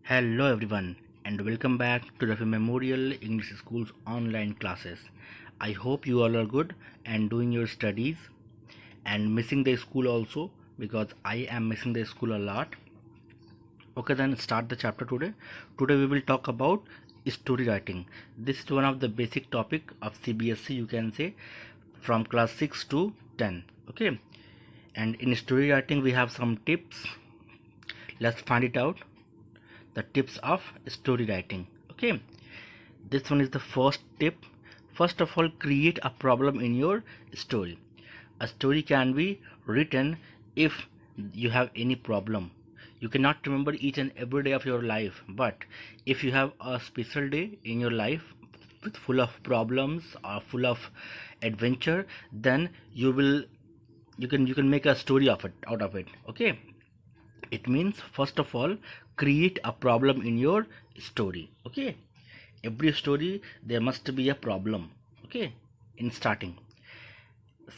Hello everyone and welcome back to the Memorial English School's online classes. I hope you all are good and doing your studies and missing the school also, because I am missing the school a lot. Okay, then start the chapter today. Today we will talk about story writing. This is one of the basic topic of CBSE, you can say, from class 6 to 10. Okay, and in story writing we have some tips. Let's find it out. The tips of story writing. Okay, this one is the first tip. First of all, create a problem in your story. A story can be written if you have any problem. You cannot remember each and every day of your life, but if you have a special day in your life with full of problems or full of adventure, then you can make a story of it out of it. Okay, it means first of all create a problem in your story. Okay, every story there must be a problem. Okay, in starting.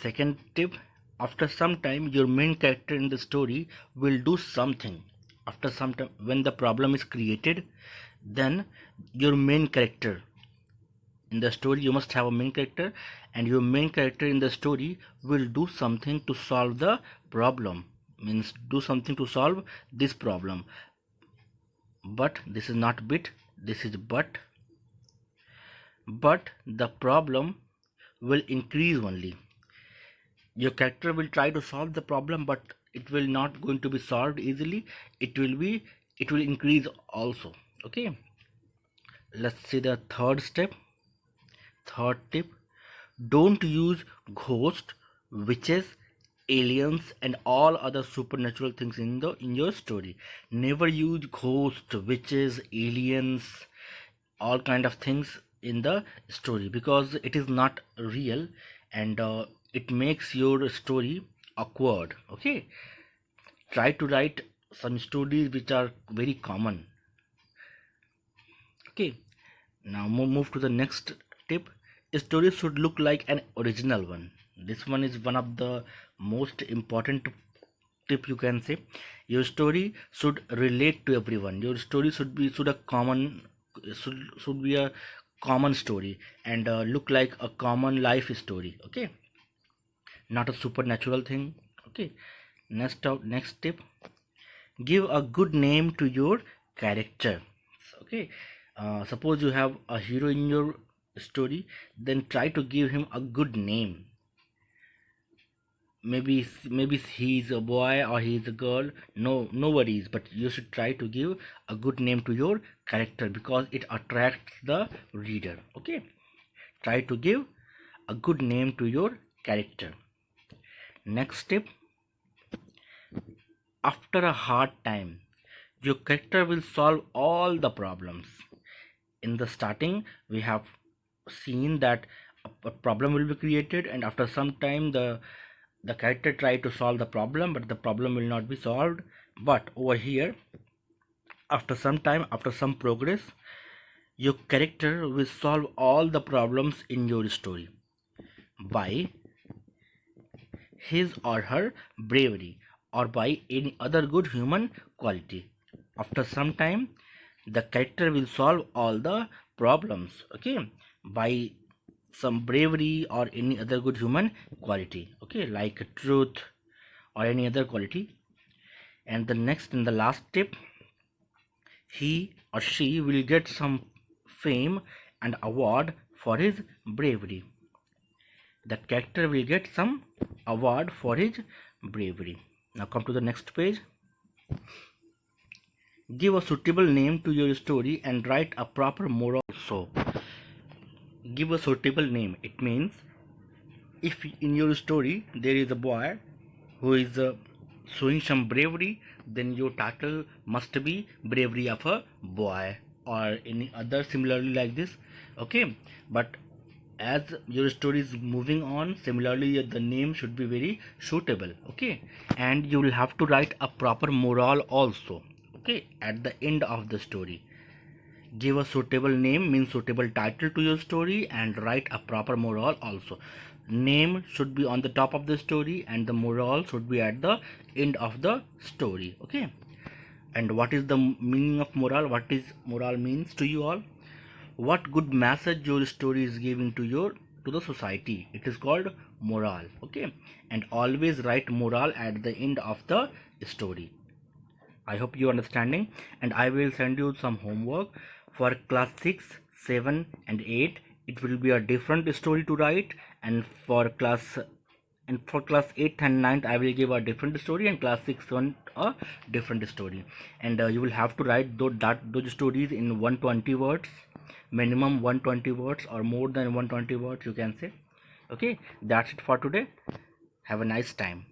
Second tip, after some time your main character in the story will do something. After some time, when the problem is created, then your main character in the story, you must have a main character, and your main character in the story will do something to solve the problem. Means do something to solve this problem. But this is not bit, this is but the problem will increase only. Your character will try to solve the problem, but it will not going to be solved easily. It will increase also. Okay, let's see the third step. Third tip, don't use ghosts, witches, aliens and all other supernatural things in your story. Never use ghosts, witches, aliens, all kind of things in the story, because it is not real, and it makes your story awkward. Okay, try to write some stories which are very common. Okay, now move to the next tip. A story should look like an original one. This one is one of the most important tip, you can say. Your story should relate to everyone. Your story should be a common story, and look like a common life story. Okay, not a supernatural thing. Okay, next tip, give a good name to your character. Okay, suppose you have a hero in your story, then try to give him a good name. Maybe he's a boy or he's a girl. No worries, but you should try to give a good name to your character, because it attracts the reader. Okay, try to give a good name to your character. Next tip, after a hard time your character will solve all the problems. In the starting we have seen that a problem will be created, and after some time the character try to solve the problem, but the problem will not be solved. But over here, after some time, after some progress, your character will solve all the problems in your story by his or her bravery, or by any other good human quality. After some time the character will solve all the problems. Okay, by some bravery or any other good human quality. Okay, like truth or any other quality. And the next and the last tip, he or she will get some fame and award for his bravery. The character will get some award for his bravery. Now come to the next page. Give a suitable name to your story and write a proper moral. So give a suitable name. It means if in your story there is a boy who is showing some bravery, then your title must be bravery of a boy or any other similarly like this. Okay, but as your story is moving on, similarly the name should be very suitable. Okay, and you will have to write a proper moral also. Okay, at the end of the story, give a suitable name means suitable title to your story, and write a proper moral also. Name should be on the top of the story and the moral should be at the end of the story. Okay, And what is the meaning of moral? What is moral means to you all? What good message your story is giving to the society? It is called moral. Okay, and always write moral at the end of the story. I hope you are understanding, and I will send you some homework for class 6, 7 and 8. It will be a different story to write, and for class 8th and 9th I will give a different story, and class 6 one a different story. And you will have to write those stories in 120 words, minimum 120 words, or more than 120 words you can say. Okay, that's it for today. Have a nice time.